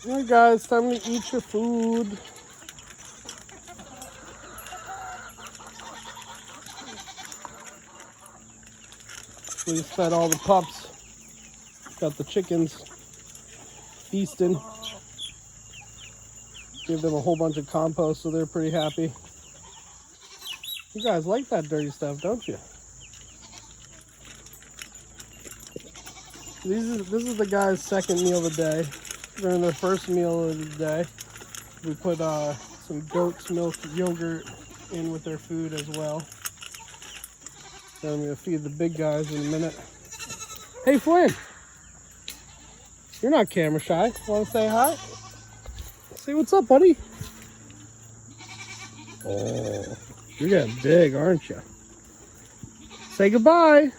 Alright guys, time to eat your food. We just fed all the pups. Got the chickens feasting. Give them a whole bunch of compost, so they're pretty happy. You guys like that dirty stuff, don't you? This is the guys' second meal of the day. During their first meal of the day, we put some goat's milk yogurt in with their food as well. Then I'm gonna feed the big guys in a minute. Hey Flynn, you're not camera shy. Want to say hi? Say what's up, buddy. Oh, you're getting big, aren't you? Say goodbye.